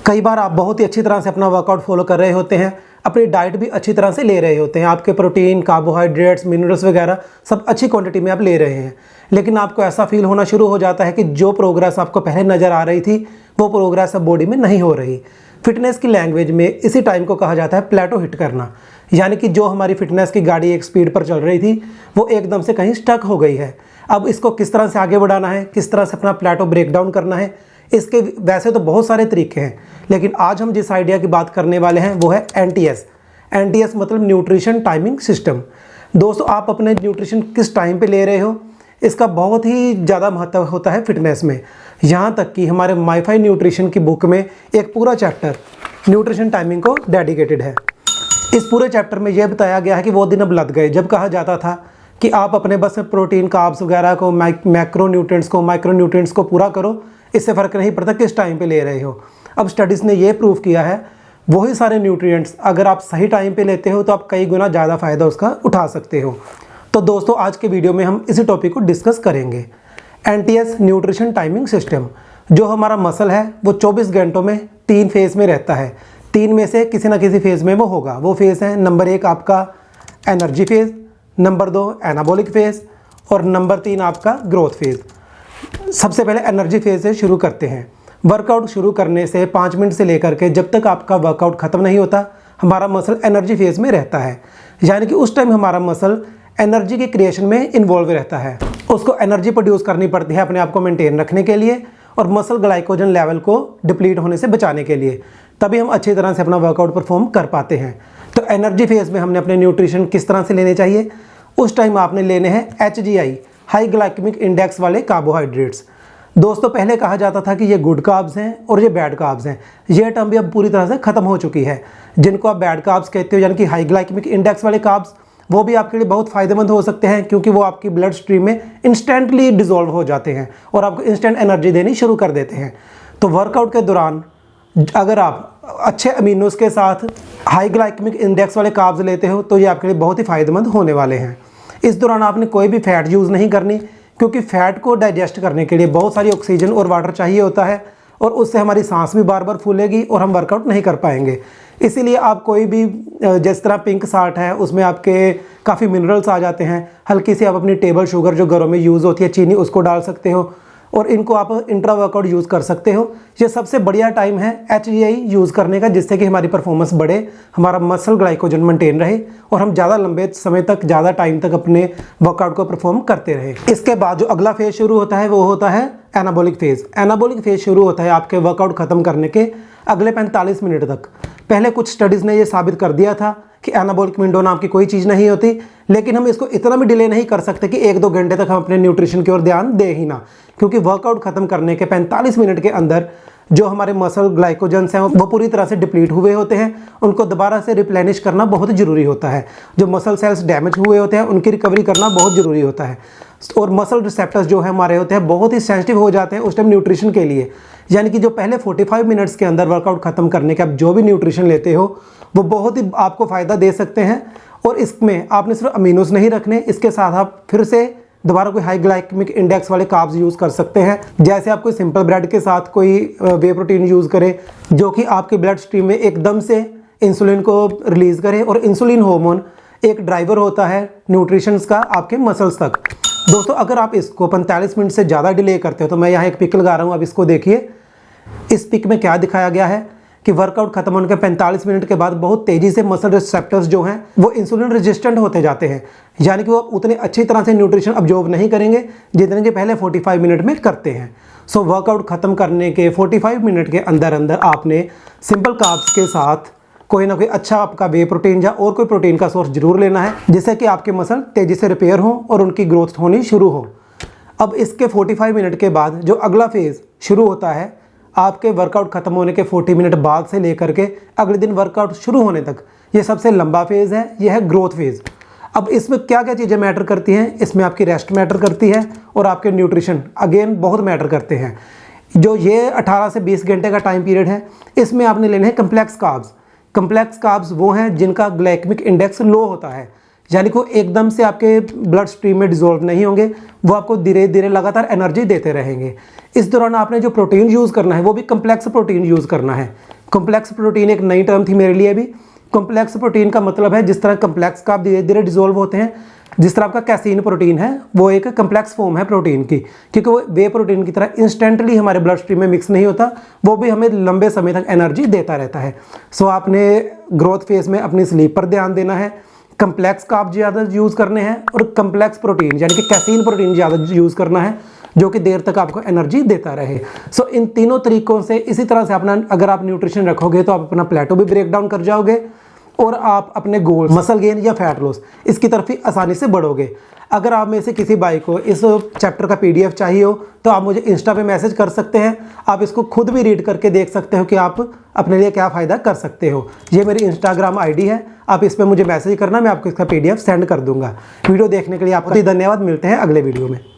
कई बार आप बहुत ही अच्छी तरह से अपना वर्कआउट फॉलो कर रहे होते हैं, अपनी डाइट भी अच्छी तरह से ले रहे होते हैं, आपके प्रोटीन, कार्बोहाइड्रेट्स, मिनरल्स वगैरह सब अच्छी क्वांटिटी में आप ले रहे हैं, लेकिन आपको ऐसा फील होना शुरू हो जाता है कि जो प्रोग्रेस आपको पहले नज़र आ रही थी वो प्रोग्रेस अब बॉडी में नहीं हो रही। फिटनेस की लैंग्वेज में इसी टाइम को कहा जाता है प्लेटो हिट करना, यानी कि जो हमारी फिटनेस की गाड़ी एक स्पीड पर चल रही थी वो एकदम से कहीं स्टक हो गई है। अब इसको किस तरह से आगे बढ़ाना है, किस तरह से अपना प्लेटो ब्रेक डाउन करना है, इसके वैसे तो बहुत सारे तरीके हैं, लेकिन आज हम जिस आइडिया की बात करने वाले हैं वो है एनटीएस। एनटीएस मतलब न्यूट्रिशन टाइमिंग सिस्टम। दोस्तों, आप अपने न्यूट्रिशन किस टाइम पे ले रहे हो इसका बहुत ही ज़्यादा महत्व होता है फिटनेस में। यहाँ तक कि हमारे माईफाई न्यूट्रिशन की बुक में एक पूरा चैप्टर न्यूट्रिशन टाइमिंग को डेडिकेटेड है। इस पूरे चैप्टर में यह बताया गया है कि वो दिन अब लद गए जब कहा जाता था कि आप अपने बस प्रोटीन, कार्ब्स वगैरह को, मैक्रो न्यूट्रिएंट्स को पूरा करो, इससे फ़र्क नहीं पड़ता किस टाइम पे ले रहे हो। अब स्टडीज़ ने ये प्रूव किया है वही सारे न्यूट्रिएंट्स अगर आप सही टाइम पे लेते हो तो आप कई गुना ज़्यादा फ़ायदा उसका उठा सकते हो। तो दोस्तों, आज के वीडियो में हम इसी टॉपिक को डिस्कस करेंगे। NTS nutrition timing system. जो हमारा मसल है वो 24 घंटों में 3 फेज़ में रहता है, 3 में से किसी ना किसी फेज़ में वो होगा। वो फेज़ है नंबर 1 आपका energy phase, number 2 anabolic phase और नंबर 3 आपका ग्रोथ फेज़। सबसे पहले एनर्जी फेज़ से शुरू करते हैं। वर्कआउट शुरू करने से 5 मिनट से लेकर के जब तक आपका वर्कआउट ख़त्म नहीं होता हमारा मसल एनर्जी फेज़ में रहता है, यानी कि उस टाइम हमारा मसल एनर्जी की क्रिएशन में इन्वॉल्व रहता है। उसको एनर्जी प्रोड्यूस करनी पड़ती है अपने आप को मेंटेन रखने के लिए और मसल ग्लाइकोजन लेवल को डिप्लीट होने से बचाने के लिए, तभी हम अच्छी तरह से अपना वर्कआउट परफॉर्म कर पाते हैं। तो एनर्जी फेज़ में हमने अपने न्यूट्रिशन किस तरह से लेने चाहिए, उस टाइम आपने लेने हैं HGI हाई ग्लाइकेमिक इंडेक्स वाले कार्बोहाइड्रेट्स। दोस्तों, पहले कहा जाता था कि ये गुड कार्ब्स हैं और ये बैड कार्ब्स हैं। ये टर्म भी अब पूरी तरह से ख़त्म हो चुकी है। जिनको आप बैड कार्ब्स कहते हो यानी कि हाई ग्लाइकेमिक इंडेक्स वाले कार्ब्स, वो भी आपके लिए बहुत फ़ायदेमंद हो सकते हैं क्योंकि वो आपकी ब्लड स्ट्रीम में इंस्टेंटली डिज़ोल्व हो जाते हैं और आपको इंस्टेंट एनर्जी देनी शुरू कर देते हैं। तो वर्कआउट के दौरान अगर आप अच्छे अमीनोस के साथ हाई ग्लाइकेमिक इंडेक्स वाले कार्ब्स लेते हो तो ये आपके लिए बहुत ही फ़ायदेमंद होने वाले हैं। इस दौरान आपने कोई भी फ़ैट यूज़ नहीं करनी क्योंकि फ़ैट को डाइजेस्ट करने के लिए बहुत सारी ऑक्सीजन और वाटर चाहिए होता है और उससे हमारी सांस भी बार बार फूलेगी और हम वर्कआउट नहीं कर पाएंगे। इसीलिए आप कोई भी जिस तरह पिंक साल्ट है उसमें आपके काफ़ी मिनरल्स आ जाते हैं। हल्की सी आप अपनी टेबल शुगर जो घरों में यूज़ होती है चीनी, उसको डाल सकते हो और इनको आप इंट्रा वर्कआउट यूज़ कर सकते हो। ये सबसे बढ़िया टाइम है HGI यूज़ करने का, जिससे कि हमारी परफॉर्मेंस बढ़े, हमारा मसल ग्लाइकोजन मेंटेन रहे और हम ज़्यादा लंबे समय तक, ज़्यादा टाइम तक अपने वर्कआउट को परफॉर्म करते रहे। इसके बाद जो अगला फेज़ शुरू होता है वो होता है एनाबॉलिक फेज़। एनाबॉलिक फेज़ शुरू होता है आपके वर्कआउट ख़त्म करने के अगले 45 मिनट तक। पहले कुछ स्टडीज़ ने ये साबित कर दिया था कि एनाबॉलिक विंडो नाम की कोई चीज़ नहीं होती, लेकिन हम इसको इतना भी डिले नहीं कर सकते कि 1-2 घंटे तक हम अपने न्यूट्रिशन की ओर ध्यान दे ही ना, क्योंकि वर्कआउट ख़त्म करने के 45 मिनट के अंदर जो हमारे मसल ग्लाइकोजन्स हैं वो पूरी तरह से डिप्लीट हुए होते हैं। उनको दोबारा से रिप्लेनिश करना बहुत ज़रूरी होता है। जो मसल सेल्स डैमेज हुए होते हैं उनकी रिकवरी करना बहुत ज़रूरी होता है और मसल रिसेप्टर्स जो है हमारे होते हैं बहुत ही सेंसिटिव हो जाते हैं उस टाइम न्यूट्रिशन के लिए। यानी कि जो पहले 45 मिनट्स के अंदर वर्कआउट ख़त्म करने के आप जो भी न्यूट्रिशन लेते हो वो बहुत ही आपको फ़ायदा दे सकते हैं। और इसमें आपने सिर्फ अमीनोस नहीं रखने, इसके साथ आप फिर से दोबारा कोई हाई ग्लाइकेमिक इंडेक्स वाले कार्ब्स यूज़ कर सकते हैं। जैसे आप कोई सिंपल ब्रेड के साथ कोई वे प्रोटीन यूज़ करें जो कि आपके ब्लड स्ट्रीम में एकदम से इंसुलिन को रिलीज़ करे, और इंसुलिन हार्मोन एक ड्राइवर होता है न्यूट्रिशंस का आपके मसल्स तक। दोस्तों, अगर आप इसको 45 मिनट से ज़्यादा डिले करते हो तो मैं यहाँ एक पिक लगा रहा हूँ, अब इसको देखिए। इस पिक में क्या दिखाया गया है कि वर्कआउट खत्म होने के 45 मिनट के बाद बहुत तेज़ी से मसल रिसेप्टर्स जो हैं वो इंसुलिन रेजिस्टेंट होते जाते हैं, यानी कि वो उतने अच्छी तरह से न्यूट्रिशन अब्जॉर्ब नहीं करेंगे जितने के पहले 45 मिनट में करते हैं। सो वर्कआउट ख़त्म करने के 45 मिनट के अंदर अंदर आपने सिंपल कार्ब्स के साथ कोई ना कोई अच्छा आपका वे प्रोटीन या और कोई प्रोटीन का सोर्स जरूर लेना है, जिससे कि आपके मसल तेज़ी से रिपेयर हो और उनकी ग्रोथ होनी शुरू हो। अब इसके 45 मिनट के बाद जो अगला फेज़ शुरू होता है आपके वर्कआउट ख़त्म होने के 40 मिनट बाद से लेकर के अगले दिन वर्कआउट शुरू होने तक, ये सबसे लंबा फेज़ है, यह है ग्रोथ फेज़। अब इसमें क्या क्या चीज़ें मैटर करती हैं, इसमें आपकी रेस्ट मैटर करती है और आपके न्यूट्रिशन अगेन बहुत मैटर करते हैं। जो ये 18 से 20 घंटे का टाइम पीरियड है इसमें आपने लेने हैं कम्प्लेक्स कार्ब्स। कम्प्लेक्स कार्ब्स वो हैं जिनका ग्लाइकेमिक इंडेक्स लो होता है, यानी कि वो एकदम से आपके ब्लड स्ट्रीम में डिजोल्व नहीं होंगे, वो आपको धीरे धीरे लगातार एनर्जी देते रहेंगे। इस दौरान आपने जो प्रोटीन यूज़ करना है वो भी कम्प्लेक्स प्रोटीन यूज़ करना है, कॉम्प्लेक्स प्रोटीन एक नई टर्म थी मेरे लिए भी। कॉम्प्लेक्स प्रोटीन का मतलब है जिस तरह कॉम्प्लेक्स का धीरे धीरे डिजोल्व होते हैं, जिस तरह आपका कैसीन प्रोटीन है वो एक कॉम्प्लेक्स फॉर्म है प्रोटीन की, क्योंकि वो वे प्रोटीन की तरह इंस्टेंटली हमारे ब्लड स्ट्रीम में मिक्स नहीं होता, वो भी हमें लंबे समय तक एनर्जी देता रहता है। सो आपने ग्रोथ फेज में अपनी स्लीप पर ध्यान देना है, कम्प्लेक्स कार्ब ज़्यादा यूज़ करने हैं और कम्प्लेक्स प्रोटीन यानी कि कैसीन प्रोटीन ज़्यादा यूज़ करना है जो कि देर तक आपको एनर्जी देता रहे। सो इन तीनों तरीकों से इसी तरह से अपना अगर आप न्यूट्रिशन रखोगे तो आप अपना प्लेटो भी ब्रेक डाउन कर जाओगे और आप अपने गोल मसल गेन या फैट लॉस इसकी तरफ ही आसानी से बढ़ोगे। अगर आप में से किसी भाई को इस चैप्टर का PDF चाहिए हो तो आप मुझे इंस्टा पे मैसेज कर सकते हैं। आप इसको खुद भी रीड करके देख सकते हो कि आप अपने लिए क्या फ़ायदा कर सकते हो। ये मेरी इंस्टाग्राम ID है, आप इस पर मुझे मैसेज करना, मैं आपको इसका PDF सेंड कर दूंगा। वीडियो देखने के लिए आपको धन्यवाद। मिलते हैं अगले वीडियो में।